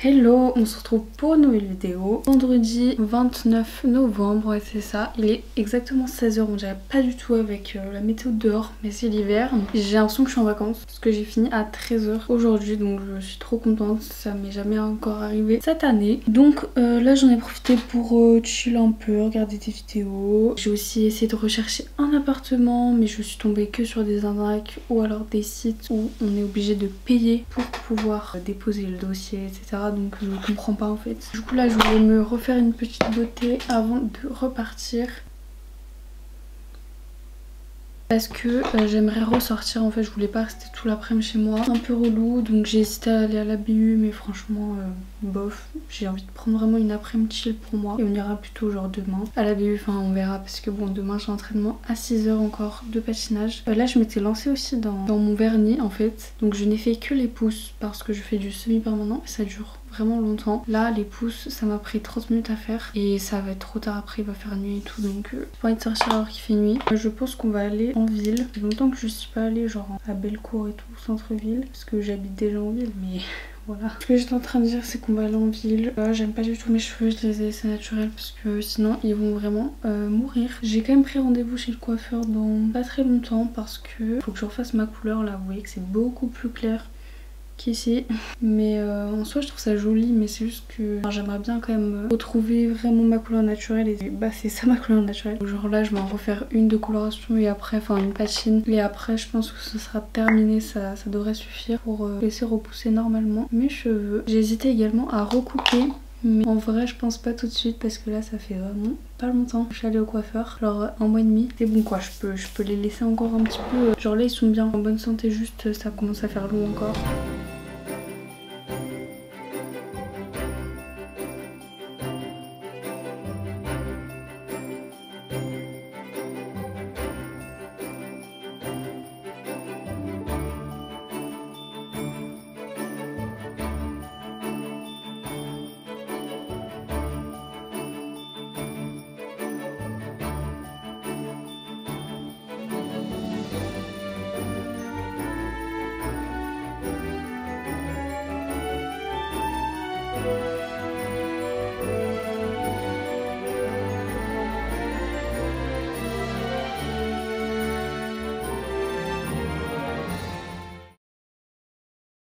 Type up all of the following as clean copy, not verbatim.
Hello, on se retrouve pour une nouvelle vidéo. Vendredi 29 novembre, ouais c'est ça. Il est exactement 16 h, on dirait pas du tout avec la météo dehors, mais c'est l'hiver. J'ai l'impression que je suis en vacances parce que j'ai fini à 13 h aujourd'hui, donc je suis trop contente. Ça m'est jamais encore arrivé cette année. Donc là j'en ai profité pour chill un peu, regarder des vidéos. J'ai aussi essayé de rechercher un appartement, mais je suis tombée que sur des arnaques ou alors des sites où on est obligé de payer pour pouvoir déposer le dossier, etc. Donc je comprends pas en fait. Du coup là je voulais me refaire une petite beauté avant de repartir. Parce que j'aimerais ressortir en fait, je voulais pas rester tout l'après-midi chez moi. Un peu relou, donc j'ai hésité à aller à la BU, mais franchement bof. J'ai envie de prendre vraiment une après-midi chill pour moi. Et on ira plutôt genre demain à la BU, enfin on verra. Parce que bon, demain j'ai entraînement à 6 h encore de patinage. Là je m'étais lancée aussi dans mon vernis en fait. Donc je n'ai fait que les pouces parce que je fais du semi-permanent et ça dure vraiment longtemps. Là les pouces ça m'a pris 30 minutes à faire et ça va être trop tard après, il va faire nuit et tout, donc j'ai pas envie de sortir alors qu'il fait nuit. Je pense qu'on va aller en ville. Ça fait longtemps que je suis pas allée genre à Bellecour et tout, centre-ville, parce que j'habite déjà en ville, mais voilà. Ce que j'étais en train de dire c'est qu'on va aller en ville. J'aime pas du tout mes cheveux, je les ai laissés naturels parce que sinon ils vont vraiment mourir. J'ai quand même pris rendez-vous chez le coiffeur dans pas très longtemps parce que faut que je refasse ma couleur. Là vous voyez que c'est beaucoup plus clair qu'ici, mais en soi je trouve ça joli, mais c'est juste que j'aimerais bien quand même retrouver vraiment ma couleur naturelle, et bah c'est ça ma couleur naturelle. Genre là je vais en refaire une de coloration et après, enfin une patine, et après je pense que ce sera terminé, ça devrait suffire pour laisser repousser normalement mes cheveux. J'ai hésité également à recouper, mais en vrai je pense pas tout de suite parce que là ça fait vraiment pas longtemps que je suis allée au coiffeur, genre un mois et demi. C'est bon quoi, je peux les laisser encore un petit peu, genre là ils sont bien en bonne santé, juste ça commence à faire long encore.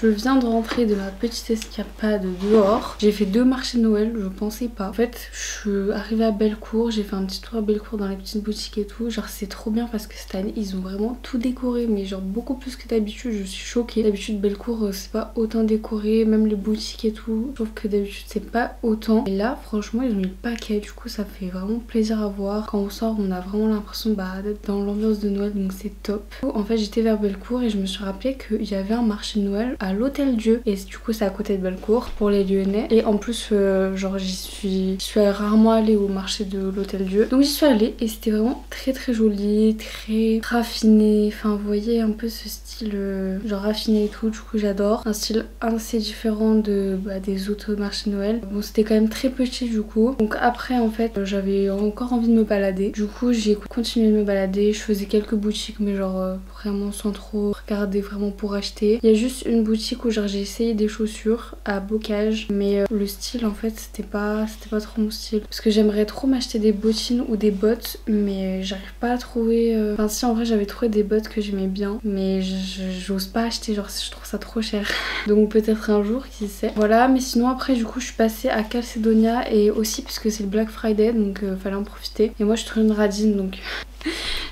Je viens de rentrer de ma petite escapade dehors. J'ai fait 2 marchés de Noël, je pensais pas. En fait, je suis arrivée à Bellecour, j'ai fait un petit tour à Bellecour dans les petites boutiques et tout. Genre c'est trop bien parce que cette année, ils ont vraiment tout décoré, mais genre beaucoup plus que d'habitude, je suis choquée. D'habitude, Bellecour, c'est pas autant décoré, même les boutiques et tout. Je trouve que d'habitude, c'est pas autant. Et là, franchement, ils ont mis le paquet, du coup, ça fait vraiment plaisir à voir. Quand on sort, on a vraiment l'impression d'être dans l'ambiance de Noël, donc c'est top. En fait, j'étais vers Bellecour et je me suis rappelé qu'il y avait un marché de Noël à l'Hôtel Dieu, et du coup c'est à côté de Bellecour pour les Lyonnais, et en plus genre je suis rarement allée au marché de l'Hôtel Dieu, donc j'y suis allée et c'était vraiment très très joli, très raffiné. Enfin vous voyez un peu ce style genre raffiné et tout, du coup j'adore. Un style assez différent des autres marchés de Noël. Bon c'était quand même très petit du coup, donc après en fait j'avais encore envie de me balader, du coup j'ai continué de me balader. Je faisais quelques boutiques mais genre vraiment sans trop regarder vraiment pour acheter. Il y a juste une boutique où genre j'ai essayé des chaussures à bocage, mais le style en fait c'était pas trop mon style, parce que j'aimerais trop m'acheter des bottines ou des bottes, mais j'arrive pas à trouver. Enfin si, en vrai j'avais trouvé des bottes que j'aimais bien, mais j'ose pas acheter, genre je trouve ça trop cher. Donc peut-être un jour, qui sait. Voilà, mais sinon après du coup je suis passée à Calcedonia, et aussi puisque c'est le Black Friday, donc fallait en profiter, et moi je suis trop une radine donc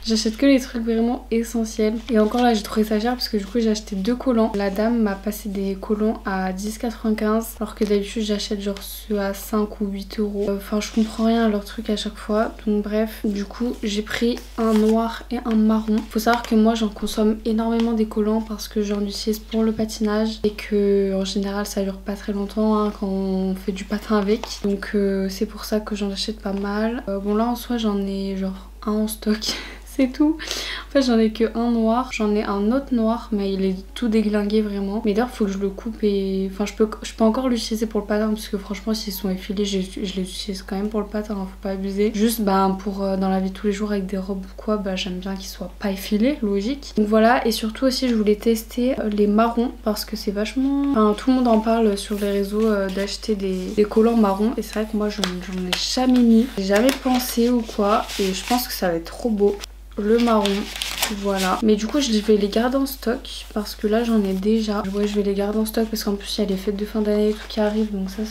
j'achète que les trucs vraiment essentiels. Et encore là j'ai trouvé ça cher parce que du coup j'ai acheté 2 collants. La dame m'a passé des collants à 10,95 alors que d'habitude j'achète genre ceux à 5 ou 8 euros. Enfin je comprends rien à leur truc à chaque fois. Donc bref, du coup j'ai pris un noir et un marron. Faut savoir que moi j'en consomme énormément des collants parce que j'en utilise pour le patinage et que en général ça dure pas très longtemps hein, quand on fait du patin avec. Donc c'est pour ça que j'en achète pas mal. Bon là en soi j'en ai genre un en stock. C'est tout. En fait j'en ai que un noir, j'en ai un autre noir mais il est tout déglingué vraiment. Mais d'ailleurs faut que je le coupe et... Enfin je peux encore l'utiliser pour le patin parce que franchement s'ils sont effilés je les utilise quand même pour le patin, hein, faut pas abuser. Juste bah pour dans la vie de tous les jours avec des robes ou quoi, bah j'aime bien qu'ils soient pas effilés, logique. Donc voilà, et surtout aussi je voulais tester les marrons parce que c'est vachement... Enfin tout le monde en parle sur les réseaux d'acheter des collants marrons et c'est vrai que moi j'en ai jamais mis, j'ai jamais pensé ou quoi et je pense que ça va être trop beau. Le marron, voilà. Mais du coup je vais les garder en stock parce que là j'en ai déjà. Ouais, je vais les garder en stock parce qu'en plus il y a les fêtes de fin d'année et tout qui arrivent, donc ça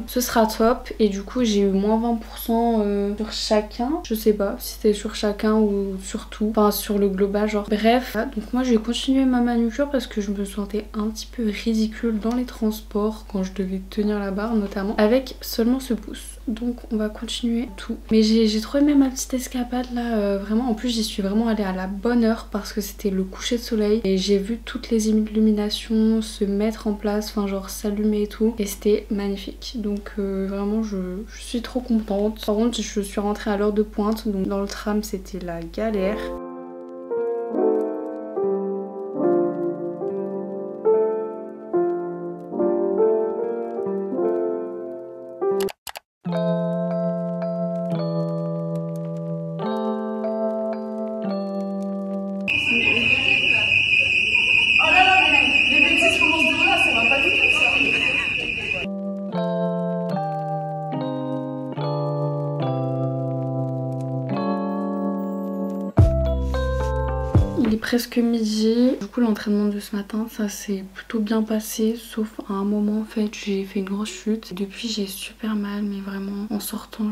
ce sera top. Et du coup j'ai eu moins 20% sur chacun. Je sais pas si c'était sur chacun ou sur tout, enfin sur le global genre. Bref, donc moi je vais continuer ma manucure parce que je me sentais un petit peu ridicule dans les transports quand je devais tenir la barre notamment avec seulement ce pouce. Donc on va continuer tout. Mais j'ai trop aimé ma petite escapade là, vraiment. En plus j'y suis vraiment allée à la bonne heure parce que c'était le coucher de soleil et j'ai vu toutes les illuminations se mettre en place, enfin genre s'allumer et tout, et c'était magnifique. Donc vraiment je suis trop contente. Par contre je suis rentrée à l'heure de pointe, donc dans le tram c'était la galère. Il est presque midi. Du coup l'entraînement de ce matin ça s'est plutôt bien passé, sauf à un moment en fait j'ai fait une grosse chute. Depuis j'ai super mal, mais vraiment en sortant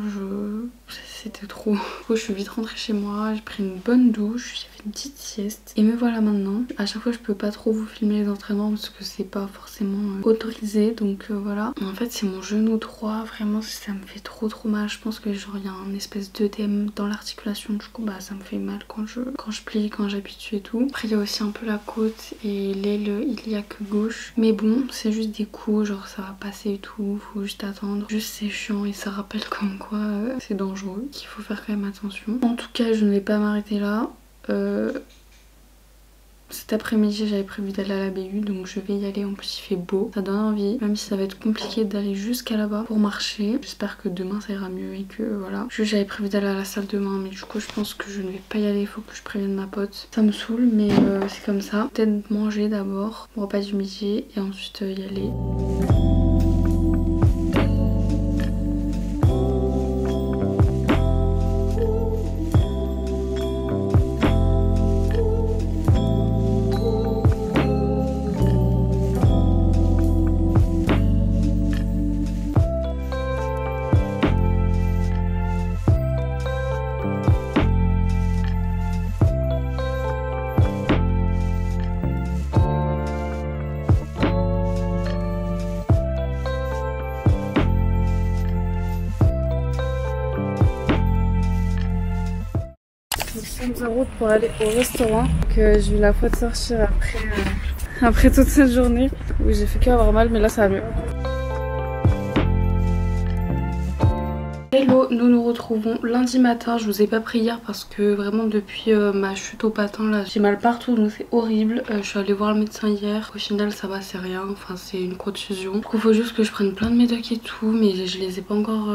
c'était trop. Du coup je suis vite rentrée chez moi, j'ai pris une bonne douche, j'ai fait une petite sieste et me voilà maintenant. À chaque fois je peux pas trop vous filmer les entraînements parce que c'est pas forcément autorisé, donc voilà. En fait c'est mon genou droit, vraiment ça me fait trop mal. Je pense que genre il y a un espèce d'œdème dans l'articulation, du coup bah ça me fait mal quand je plie, quand j'appuie dessus et tout. Après il y a aussi un peu la côte et l'aile, il y a que gauche, mais bon c'est juste des coups, genre ça va passer et tout, faut juste attendre. Juste c'est chiant et ça rappelle comme quoi c'est dangereux, qu'il faut faire quand même attention. En tout cas je ne vais pas m'arrêter là. Cet après-midi j'avais prévu d'aller à la BU, donc je vais y aller. En plus il fait beau, ça donne envie, même si ça va être compliqué d'aller jusqu'à là-bas pour marcher. J'espère que demain ça ira mieux et que voilà. J'avais prévu d'aller à la salle demain, mais du coup je pense que je ne vais pas y aller, il faut que je prévienne ma pote. Ça me saoule mais c'est comme ça. Peut-être manger d'abord, mon repas du midi, et ensuite y aller. De route pour aller au restaurant, que j'ai eu la foi de sortir après toute cette journée où j'ai fait qu'avoir mal, mais là ça va mieux. Hello, nous nous retrouvons lundi matin. Je vous ai pas pris hier parce que vraiment depuis ma chute au patin là j'ai mal partout, donc c'est horrible. Je suis allée voir le médecin hier, au final ça va, c'est rien, enfin c'est une contusion. Du coup faut juste que je prenne plein de médocs et tout, mais je les ai pas encore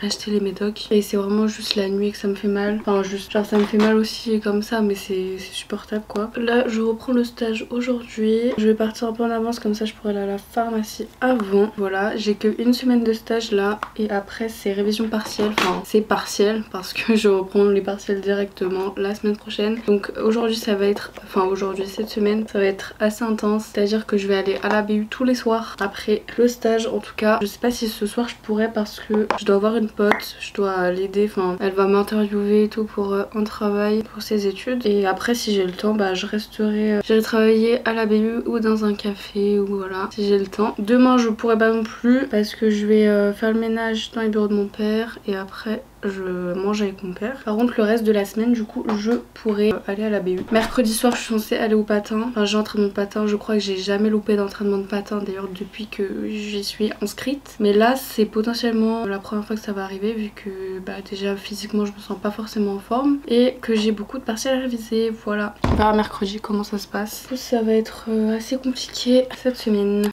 acheté les médocs, et c'est vraiment juste la nuit que ça me fait mal. Enfin juste genre ça me fait mal aussi comme ça, mais c'est supportable quoi. Là je reprends le stage aujourd'hui, je vais partir un peu en avance comme ça je pourrai aller à la pharmacie avant. Voilà, j'ai que une semaine de stage là et après c'est révision partielle. Enfin c'est partiel parce que je reprends les partiels directement la semaine prochaine. Donc aujourd'hui ça va être, enfin aujourd'hui cette semaine ça va être assez intense, c'est à dire que je vais aller à la BU tous les soirs après le stage. En tout cas je sais pas si ce soir je pourrais parce que je dois avoir une pote, je dois l'aider, enfin elle va m'interviewer et tout pour un travail pour ses études, et après si j'ai le temps bah je resterai, j'irai travailler à la BU ou dans un café ou voilà si j'ai le temps. Demain je pourrais pas non plus parce que je vais faire le ménage dans les bureaux de mon père. mère et après je mange avec mon père. Par contre le reste de la semaine du coup je pourrais aller à la BU. Mercredi soir je suis censée aller au patin. Enfin j'ai entraînement de patin, je crois que j'ai jamais loupé d'entraînement de patin d'ailleurs depuis que j'y suis inscrite. Mais là c'est potentiellement la première fois que ça va arriver vu que bah déjà physiquement je me sens pas forcément en forme et que j'ai beaucoup de partiels à réviser. Voilà. On verra mercredi comment ça se passe. Ça va être assez compliqué cette semaine.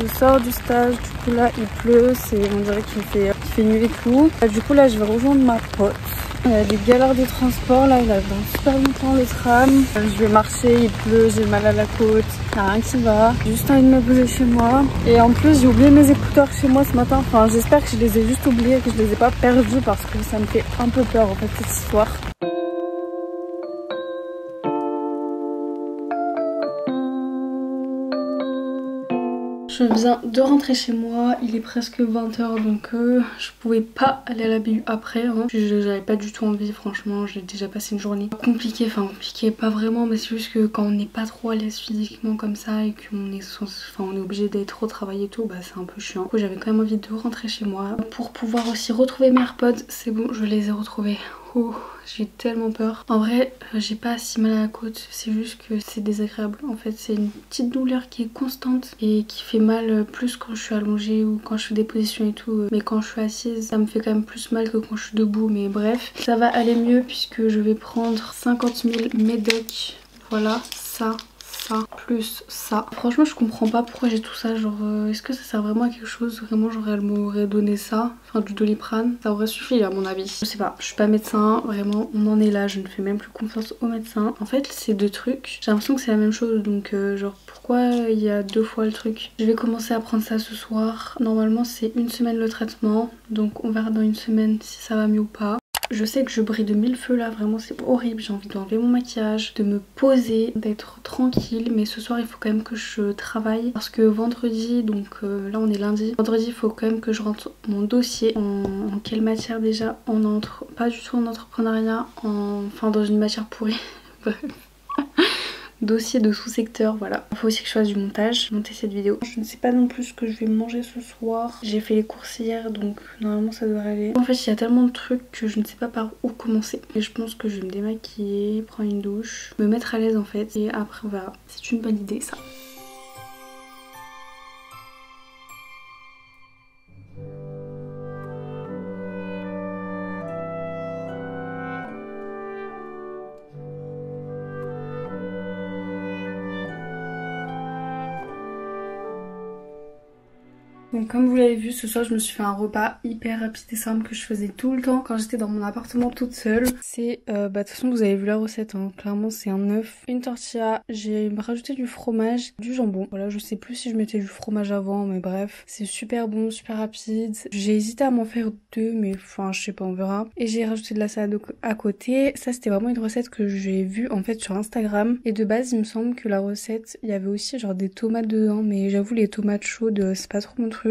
Je sors du stage, du coup là il pleut, on dirait qu'il fait nuit et tout. Du coup là je vais rejoindre ma pote. Il y a des galères de transport là, il attend super longtemps le tram. Je vais marcher, il pleut, j'ai mal à la côte, il n'y a rien qui va. J'ai juste envie de me poser chez moi. Et en plus j'ai oublié mes écouteurs chez moi ce matin. Enfin j'espère que je les ai juste oubliés et que je les ai pas perdus parce que ça me fait un peu peur en fait cette histoire. Je viens de rentrer chez moi, il est presque 20 h donc je pouvais pas aller à la BU après. Hein. J'avais pas du tout envie, franchement, j'ai déjà passé une journée compliquée, enfin compliquée pas vraiment, mais c'est juste que quand on n'est pas trop à l'aise physiquement comme ça et qu'on est, on est obligé d'être au travail et tout, bah c'est un peu chiant. Du coup j'avais quand même envie de rentrer chez moi pour pouvoir aussi retrouver mes AirPods. C'est bon, je les ai retrouvés. Oh, j'ai tellement peur. En vrai, j'ai pas si mal à la côte, c'est juste que c'est désagréable. En fait, c'est une petite douleur qui est constante et qui fait mal plus quand je suis allongée ou quand je fais des positions et tout. Mais quand je suis assise, ça me fait quand même plus mal que quand je suis debout. Mais bref, ça va aller mieux puisque je vais prendre 50 000 médocs. Voilà, ça plus ça. Franchement je comprends pas pourquoi j'ai tout ça, genre est-ce que ça sert vraiment à quelque chose? Vraiment genre elle m'aurait donné ça, enfin du Doliprane, ça aurait suffi à mon avis. Je sais pas, je suis pas médecin, vraiment on en est là, je ne fais même plus confiance aux médecins. En fait ces deux trucs, j'ai l'impression que c'est la même chose donc genre pourquoi il y a deux fois le truc? Je vais commencer à prendre ça ce soir, normalement c'est une semaine le traitement, donc on verra dans une semaine si ça va mieux ou pas. Je sais que je brille de mille feux là, vraiment c'est horrible, j'ai envie d'enlever mon maquillage, de me poser, d'être tranquille, mais ce soir il faut quand même que je travaille parce que vendredi, donc là on est lundi, vendredi il faut quand même que je rentre mon dossier en quelle matière déjà? Pas du tout en entrepreneuriat, enfin dans une matière pourrie, bref. Dossier de sous-secteur, voilà. Il faut aussi que je fasse du montage, monter cette vidéo. Je ne sais pas non plus ce que je vais manger ce soir. J'ai fait les courses hier, donc normalement ça devrait aller. En fait, il y a tellement de trucs que je ne sais pas par où commencer. Et je pense que je vais me démaquiller, prendre une douche, me mettre à l'aise en fait. Et après on verra. C'est une bonne idée ça. Donc comme vous l'avez vu, ce soir je me suis fait un repas hyper rapide et simple que je faisais tout le temps quand j'étais dans mon appartement toute seule. C'est, de toute façon vous avez vu la recette, hein. Clairement c'est un œuf, une tortilla, j'ai rajouté du fromage, du jambon. Voilà, je sais plus si je mettais du fromage avant, mais bref. C'est super bon, super rapide. J'ai hésité à m'en faire deux, mais enfin je sais pas, on verra. Et j'ai rajouté de la salade à côté. Ça c'était vraiment une recette que j'ai vue en fait sur Instagram. Et de base il me semble que la recette, il y avait aussi genre des tomates dedans, mais j'avoue les tomates chaudes c'est pas trop mon truc.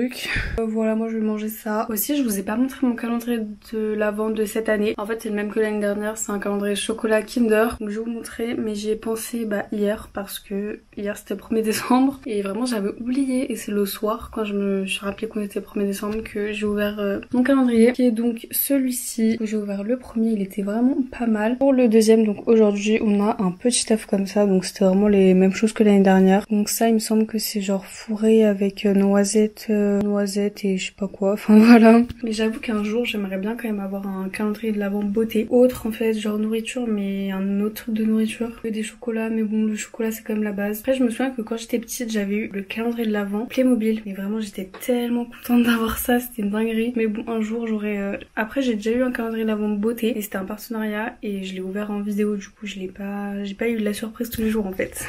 Voilà, moi je vais manger ça. Aussi je vous ai pas montré mon calendrier de l'Avent de cette année. En fait c'est le même que l'année dernière, c'est un calendrier chocolat Kinder. Donc je vais vous montrer, mais j'y ai pensé hier parce que hier c'était le 1er décembre et vraiment j'avais oublié et c'est le soir quand je me suis rappelé qu'on était le 1er décembre que j'ai ouvert mon calendrier qui est donc celui-ci. J'ai ouvert le premier, il était vraiment pas mal. Pour le deuxième, donc aujourd'hui on a un petit œuf comme ça, donc c'était vraiment les mêmes choses que l'année dernière. Donc ça il me semble que c'est genre fourré avec noisettes et je sais pas quoi, enfin voilà. Mais j'avoue qu'un jour j'aimerais bien quand même avoir un calendrier de l'Avent beauté autre en fait, genre nourriture, mais un autre truc de nourriture que des chocolats, mais bon le chocolat c'est quand même la base. Après je me souviens que quand j'étais petite j'avais eu le calendrier de l'Avent Playmobil, mais vraiment j'étais tellement contente d'avoir ça, c'était une dinguerie. Mais bon un jour j'aurais après j'ai déjà eu un calendrier de l'Avent beauté et c'était un partenariat et je l'ai ouvert en vidéo, du coup j'ai pas eu de la surprise tous les jours en fait.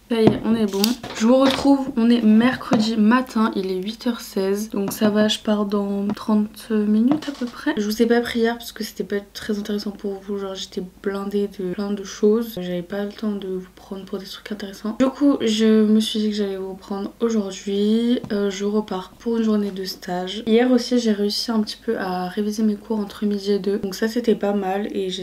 Ça y est, on est bon. Je vous retrouve, on est mercredi matin, il est 8h16. Donc ça va, je pars dans 30 minutes à peu près. Je vous ai pas pris hier parce que c'était pas très intéressant pour vous. Genre j'étais blindée de plein de choses. J'avais pas le temps de vous prendre pour des trucs intéressants. Du coup, je me suis dit que j'allais vous prendre aujourd'hui. Je repars pour une journée de stage. Hier aussi, j'ai réussi un petit peu à réviser mes cours entre midi et 2. Donc ça, c'était pas mal. Et je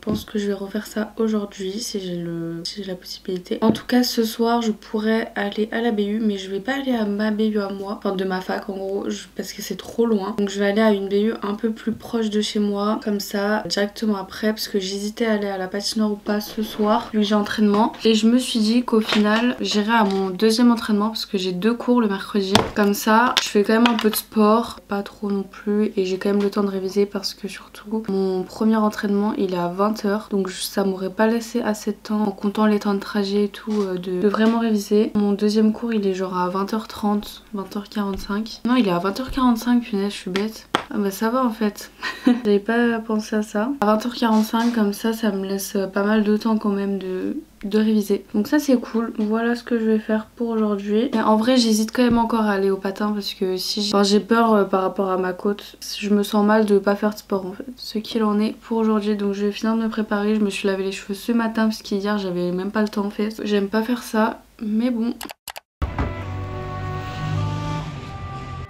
pense que je vais refaire ça aujourd'hui si j'ai la possibilité. En tout cas, ce soir je pourrais aller à la BU, mais je vais pas aller à ma BU à moi, enfin de ma fac en gros, parce que c'est trop loin. Donc je vais aller à une BU un peu plus proche de chez moi, comme ça directement après, parce que j'hésitais à aller à la patinoire ou pas ce soir vu que j'ai entraînement. Et je me suis dit qu'au final j'irai à mon deuxième entraînement parce que j'ai 2 cours le mercredi. Comme ça je fais quand même un peu de sport, pas trop non plus, et j'ai quand même le temps de réviser parce que surtout mon premier entraînement il est à 20h, donc ça m'aurait pas laissé assez de temps en comptant les temps de trajet et tout de vraiment réviser. Mon deuxième cours il est genre à 20h30, 20h45. Non, il est à 20h45, punaise, je suis bête. Ah bah ça va en fait. J'avais pas pensé à ça. À 20h45 comme ça me laisse pas mal de temps quand même de réviser. Donc ça c'est cool. Voilà ce que je vais faire pour aujourd'hui. Mais en vrai j'hésite quand même encore à aller au patin parce que si j'ai peur par rapport à ma côte. Je me sens mal de pas faire de sport en fait. Ce qu'il en est pour aujourd'hui. Donc je vais finir de me préparer. Je me suis lavé les cheveux ce matin parce qu'hier j'avais même pas le temps en fait. J'aime pas faire ça mais bon.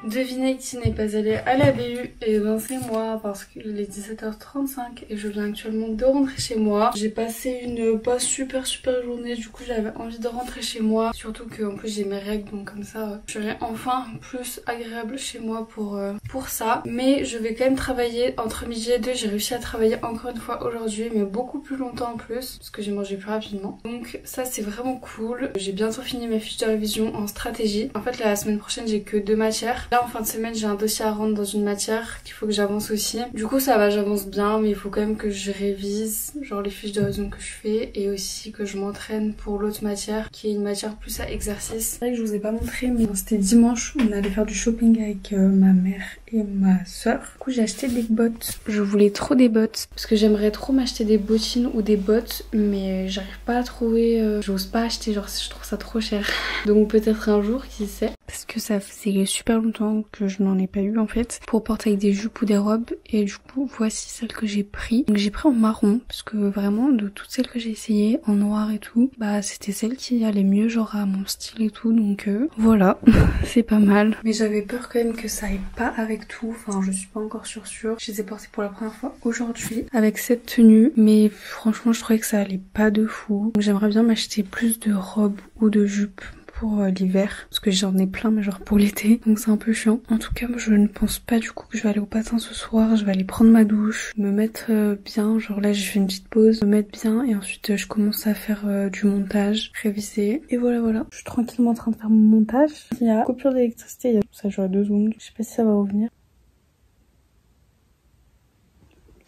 Devinez qui n'est pas allé à la BU, et ben c'est moi parce qu'il est 17h35 et je viens actuellement de rentrer chez moi. J'ai passé une pas super journée, du coup j'avais envie de rentrer chez moi, surtout qu'en plus j'ai mes règles donc comme ça je serai enfin plus agréable chez moi pour ça. Mais je vais quand même travailler entre midi et 2, j'ai réussi à travailler encore une fois aujourd'hui mais beaucoup plus longtemps en plus parce que j'ai mangé plus rapidement. Donc ça c'est vraiment cool. J'ai bientôt fini mes fiches de révision en stratégie. En fait la semaine prochaine j'ai que 2 matières. Là en fin de semaine j'ai un dossier à rendre dans une matière qu'il faut que j'avance aussi. Du coup ça va, j'avance bien mais il faut quand même que je révise genre les fiches de révision que je fais et aussi que je m'entraîne pour l'autre matière qui est une matière plus à exercice. C'est vrai que je vous ai pas montré mais c'était dimanche, on allait faire du shopping avec ma mère et ma soeur. Du coup j'ai acheté des bottes. Je voulais trop des bottes parce que j'aimerais trop m'acheter des bottines ou des bottes mais j'arrive pas à trouver, j'ose pas acheter, genre je trouve ça trop cher. Donc peut-être un jour, qui sait. Parce que ça faisait super longtemps que je n'en ai pas eu en fait pour porter avec des jupes ou des robes, et du coup voici celle que j'ai pris. Donc j'ai pris en marron parce que vraiment de toutes celles que j'ai essayées en noir et tout, bah c'était celle qui allait mieux genre à mon style et tout, donc voilà. C'est pas mal, mais j'avais peur quand même que ça aille pas avec tout, enfin je suis pas encore sûre. Je les ai portées pour la première fois aujourd'hui avec cette tenue, mais franchement je trouvais que ça allait pas de fou. Donc j'aimerais bien m'acheter plus de robes ou de jupes pour l'hiver parce que j'en ai plein mais genre pour l'été, donc c'est un peu chiant. En tout cas moi je ne pense pas du coup que je vais aller au patin ce soir. Je vais aller prendre ma douche, me mettre bien, genre là j'ai fait une petite pause, me mettre bien et ensuite je commence à faire du montage, réviser et voilà. Je suis tranquillement en train de faire mon montage. Il y a coupure d'électricité, ça dure 2 secondes, je sais pas si ça va revenir.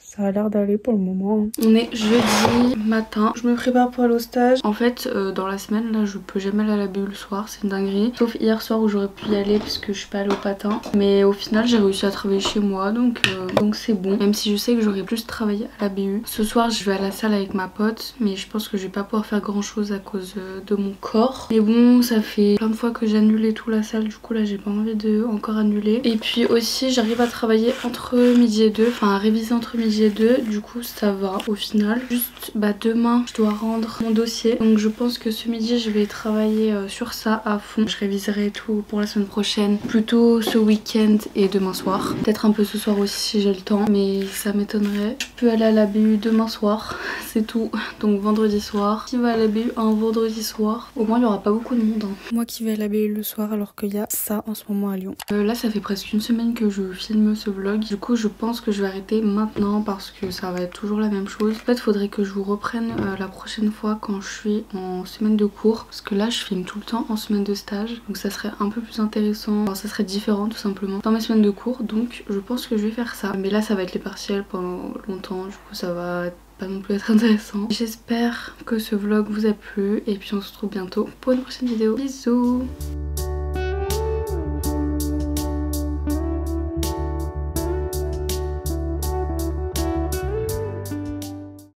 Ça a l'air d'aller pour le moment. On est jeudi matin, je me prépare pour aller au stage. En fait dans la semaine là je peux jamais aller à la BU le soir, c'est une dinguerie. Sauf hier soir où j'aurais pu y aller parce que je suis pas allée au patin. Mais au final j'ai réussi à travailler chez moi donc c'est bon. Même si je sais que j'aurais plus travaillé à la BU. Ce soir je vais à la salle avec ma pote mais je pense que je vais pas pouvoir faire grand chose à cause de mon corps. Mais bon ça fait plein de fois que j'annule et tout la salle, du coup là j'ai pas envie de encore annuler. Et puis aussi j'arrive à travailler entre midi et 2, enfin à réviser entre midi et 2, du coup ça va au final. Juste demain je dois rendre mon dossier, donc je pense que ce midi je vais travailler sur ça à fond. Je réviserai tout pour la semaine prochaine, plutôt ce week-end et demain soir, peut-être un peu ce soir aussi si j'ai le temps, mais ça m'étonnerait. Je peux aller à la BU demain soir, c'est tout. Donc vendredi soir, qui va à la BU un vendredi soir, au moins il y aura pas beaucoup de monde hein. Moi qui vais à la BU le soir alors qu'il y a ça en ce moment à Lyon. Là ça fait presque une semaine que je filme ce vlog, du coup je pense que je vais arrêter maintenant parce que ça va être toujours la même chose. En fait faudrait que je vous reprenne la prochaine fois quand je suis en semaine de cours, parce que là je filme tout le temps en semaine de stage, donc ça serait un peu plus intéressant, enfin, ça serait différent tout simplement dans mes semaines de cours, donc je pense que je vais faire ça. Mais là ça va être les partiels pendant longtemps, du coup ça va pas non plus être intéressant. J'espère que ce vlog vous a plu et puis on se retrouve bientôt pour une prochaine vidéo. Bisous.